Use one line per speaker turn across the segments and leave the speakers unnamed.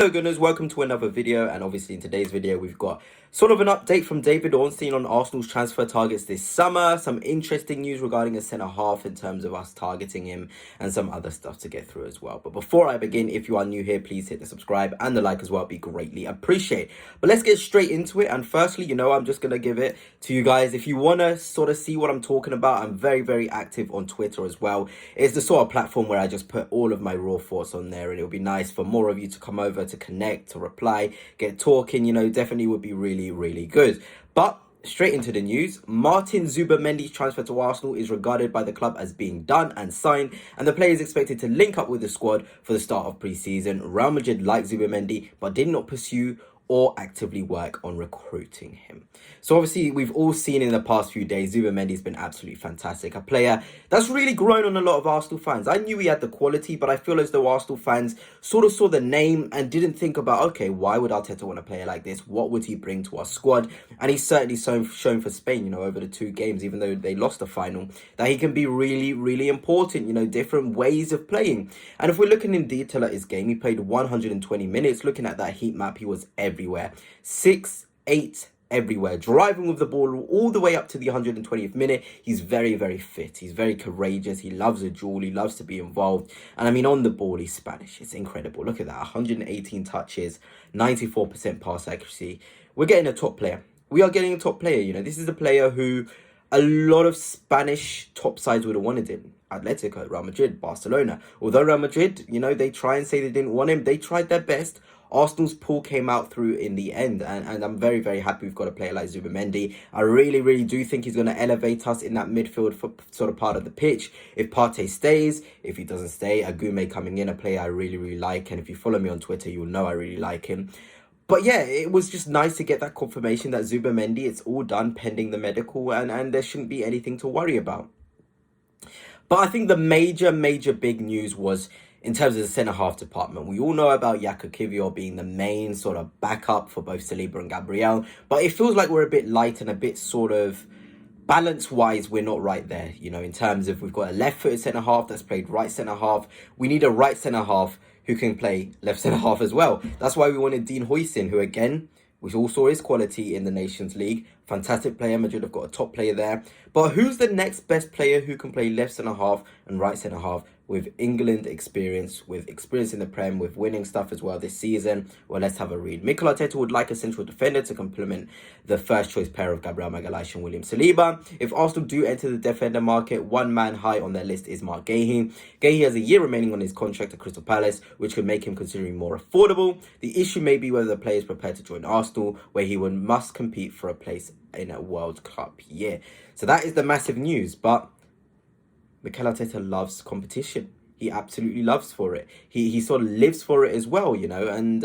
Hello Gunners, welcome to another video, and obviously in today's video we've got sort of an update from David Ornstein on Arsenal's transfer targets this summer, some interesting news regarding a centre-half in terms of us targeting him, and some other stuff to get through as well. But before I begin, if you are new here, please hit the subscribe and the like as well, it'd be greatly appreciated. But let's get straight into it, and firstly, I'm just going to give it to you guys. If you want to sort of see what I'm talking about, I'm very active on Twitter as well. It's the sort of platform where I just put all of my raw thoughts on there, and it'll be nice for more of you to come over to connect, to reply, get talking, definitely would be really good. But straight into the news. Martin Zubimendi's transfer to Arsenal is regarded by the club as being done and signed, and the player is expected to link up with the squad for the start of pre-season. Real Madrid liked Zubimendi but did not pursue or actively work on recruiting him. So obviously we've all seen in the past few days Zubimendi's been absolutely fantastic, a player that's really grown on a lot of Arsenal fans. I knew he had the quality, but I feel as though Arsenal fans sort of saw the name and didn't think about, okay, why would Arteta want a player like this? What would he bring to our squad? And he's certainly shown for Spain, over the two games, even though they lost the final, that he can be really important, different ways of playing. And if we're looking in detail at his game, he played 120 minutes. Looking at that heat map, he was everywhere. 6'8", everywhere, driving with the ball all the way up to the 120th minute. He's very fit. He's very courageous. He loves a duel. He loves to be involved. And I mean, on the ball, he's Spanish. It's incredible. Look at that. 118 touches, 94% pass accuracy. We're getting a top player. We are getting a top player. This is a player who a lot of Spanish top sides would have wanted him. Atletico, Real Madrid, Barcelona. Although Real Madrid, they try and say they didn't want him. They tried their best. Arsenal's pull came out through in the end, and I'm very happy we've got a player like Zubimendi. I really do think he's going to elevate us in that midfield for sort of part of the pitch. If Partey stays, if he doesn't stay, a Guehi coming in, a player I really like, and if you follow me on Twitter, you'll know I really like him. But yeah, it was just nice to get that confirmation that Zubimendi, it's all done pending the medical, and there shouldn't be anything to worry about. But I think the major big news was in terms of the centre-half department. We all know about Kiwior being the main sort of backup for both Saliba and Gabriel, but it feels like we're a bit light and a bit sort of balance-wise, we're not right there, in terms of we've got a left-footed centre-half that's played right centre-half. We need a right centre-half who can play left centre-half as well. That's why we wanted Dean Huijsen, who again, we all saw his quality in the Nations League. Fantastic player. Madrid have got a top player there. But who's the next best player who can play left centre-half and right centre-half with England experience, with experience in the Prem, with winning stuff as well this season? Well, let's have a read. Mikel Arteta would like a central defender to complement the first choice pair of Gabriel Magalhaes and William Saliba. If Arsenal do enter the defender market, one man high on their list is Mark Guehi. Guehi has a year remaining on his contract at Crystal Palace, which could make him considerably more affordable. The issue may be whether the player is prepared to join Arsenal, where he must compete for a place in a World Cup year. So that is the massive news, but Mikel Arteta loves competition. He absolutely loves for it. He sort of lives for it as well, and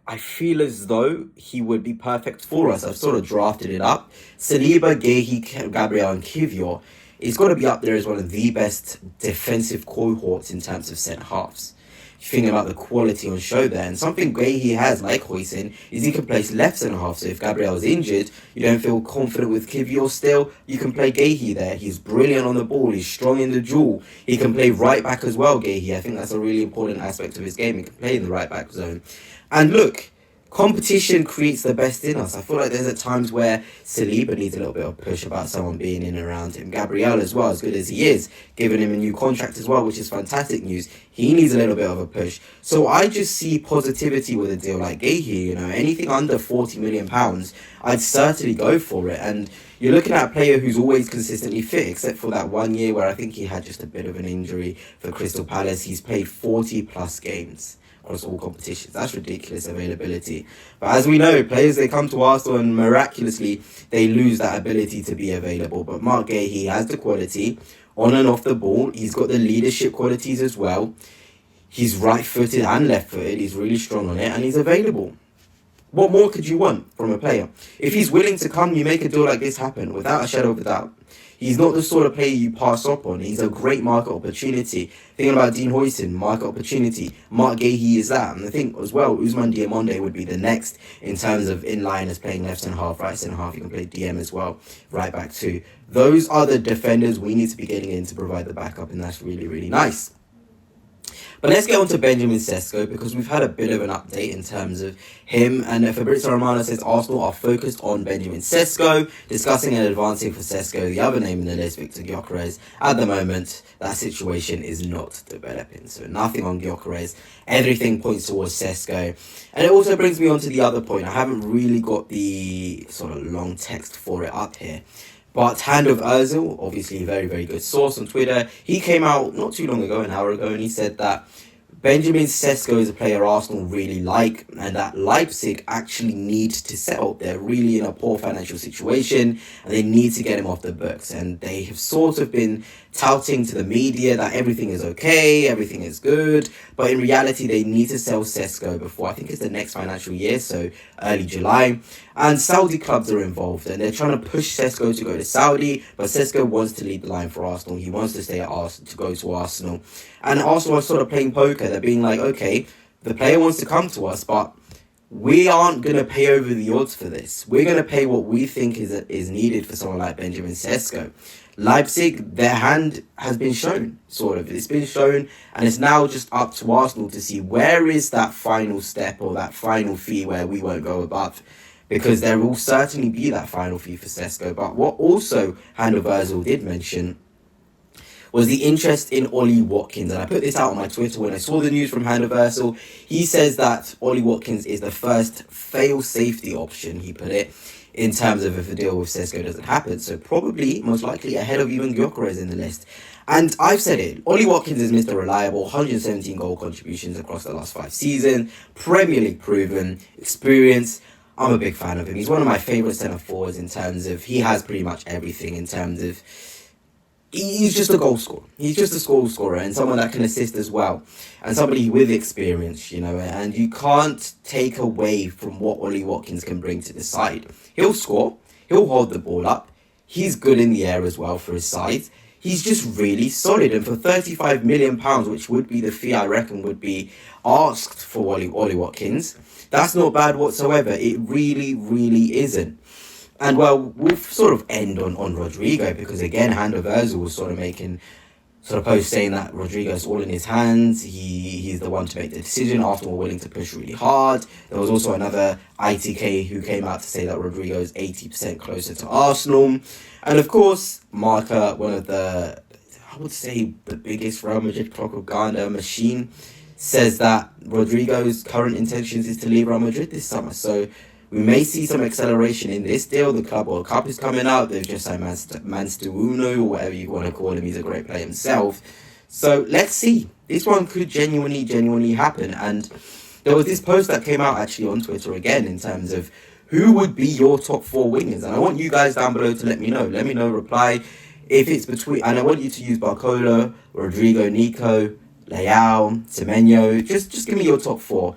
I feel as though he would be perfect for us. I've sort of drafted it up. Saliba, Guehi, Gabriel and Kiwior. He's got to be up there as one of the best defensive cohorts in terms of centre-halves. Thinking about the quality on show there, and something Guehi has, like Huijsen, is he can play left centre-half. So if Gabriel is injured, you don't feel confident with Kiwior still, you can play Guehi there. He's brilliant on the ball, he's strong in the duel. He can play right back as well, Guehi. I think that's a really important aspect of his game. He can play in the right back zone. And look, competition creates the best in us. I feel like there's at times where Saliba needs a little bit of push about someone being in and around him. Gabriel as well, as good as he is, giving him a new contract as well, which is fantastic news. He needs a little bit of a push. So I just see positivity with a deal like Guehi. Anything under £40 million, I'd certainly go for it. And you're looking at a player who's always consistently fit, except for that 1 year where I think he had just a bit of an injury for Crystal Palace. He's played 40 plus games across all competitions. That's ridiculous availability. But as we know, players, they come to Arsenal and miraculously they lose that ability to be available. But Mark Guehi has the quality on and off the ball. He's got the leadership qualities as well. He's right-footed and left-footed. He's really strong on it, and he's available. What more could you want from a player? If he's willing to come, you make a deal like this happen without a shadow of a doubt. He's not the sort of player you pass up on. He's a great market opportunity. Thinking about Dean Huijsen, market opportunity. Mark Guehi is that. And I think as well, Ousmane Diomande would be the next in terms of in-liners playing left centre-half, right centre-half. You can play DM as well, right back too. Those are the defenders we need to be getting in to provide the backup, and that's really nice. But let's get on to Benjamin Sesko, because we've had a bit of an update in terms of him. And Fabrizio Romano says Arsenal are focused on Benjamin Sesko, discussing and advancing for Sesko, the other name in the list, Victor Gyökeres. At the moment, that situation is not developing. So nothing on Gyökeres. Everything points towards Sesko. And it also brings me on to the other point. I haven't really got the sort of long text for it up here. But Hand of Ozil, obviously a very, very good source on Twitter, he came out not too long ago, an hour ago, and he said that Benjamin Sesko is a player Arsenal really like, and that Leipzig actually need to settle. They're really in a poor financial situation, and they need to get him off the books. And they have sort of been touting to the media that everything is okay, everything is good, but in reality they need to sell Sesko before, I think it's the next financial year, so early July. And Saudi clubs are involved, and they're trying to push Sesko to go to Saudi, but Sesko wants to lead the line for Arsenal. He wants to stay at Arsenal, to go to Arsenal. And Arsenal are sort of playing poker. They're being like, okay, the player wants to come to us, but we aren't going to pay over the odds for this. We're going to pay what we think is needed for someone like Benjamin Sesko. Leipzig, their hand has been shown, sort of. It's been shown, and it's now just up to Arsenal to see where is that final step or that final fee where we won't go above. Because there will certainly be that final fee for Sesko. But what also Hand of Ozil did mention was the interest in Ollie Watkins. And I put this out on my Twitter when I saw the news from Hand of Ozil. He says that Ollie Watkins is the first fail-safety option, he put it, in terms of if a deal with Sesko doesn't happen. So probably, most likely, ahead of even Gyökeres in the list. And I've said it, Ollie Watkins is Mr. Reliable, 117 goal contributions across the last 5 seasons, Premier League proven, experience. I'm a big fan of him. He's one of my favourite centre-forwards in terms of, he has pretty much everything in terms of, he's just a goal scorer. He's just a goal scorer and someone that can assist as well. And somebody with experience, you know, and you can't take away from what Ollie Watkins can bring to the side. He'll score. He'll hold the ball up. He's good in the air as well for his size. He's just really solid. And for £35 million, which would be the fee I reckon would be asked for Ollie Watkins, that's not bad whatsoever. It really, really isn't. And well, we'll sort of end on Rodrygo, because again, Hand of Ozil was sort of making posts saying that Rodrygo is all in his hands. He's the one to make the decision. Arsenal were willing to push really hard. There was also another ITK who came out to say that Rodrygo is 80% closer to Arsenal. And of course, Marca, one of the, I would say, the biggest Real Madrid propaganda machine, says that Rodrygo's current intentions is to leave Real Madrid this summer. So we may see some acceleration in this deal. The Club World Cup is coming out. They've just signed Manstuunu, or whatever you want to call him. He's a great player himself. So let's see. This one could genuinely happen. And there was this post that came out actually on Twitter again in terms of who would be your top 4 wingers. And I want you guys down below to let me know. Let me know, reply. If it's between, and I want you to use Barcola, Rodrygo, Nico, Leao, Semenyo. Just give me your top 4.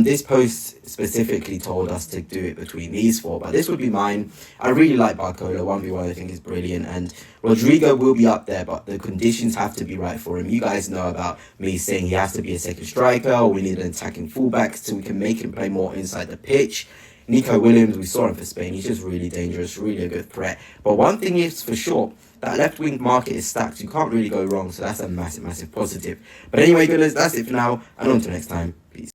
This post specifically told us to do it between these 4, but this would be mine. I really like Barcola. 1v1 I think is brilliant, and Rodrygo will be up there, but the conditions have to be right for him. You guys know about me saying he has to be a second striker, or we need an attacking fullback so we can make him play more inside the pitch. Nico Williams, we saw him for Spain. He's just really dangerous, really a good threat. But one thing is for sure, that left wing market is stacked. You can't really go wrong, so that's a massive positive. But anyway, guys, that's it for now, and on to next time. Peace.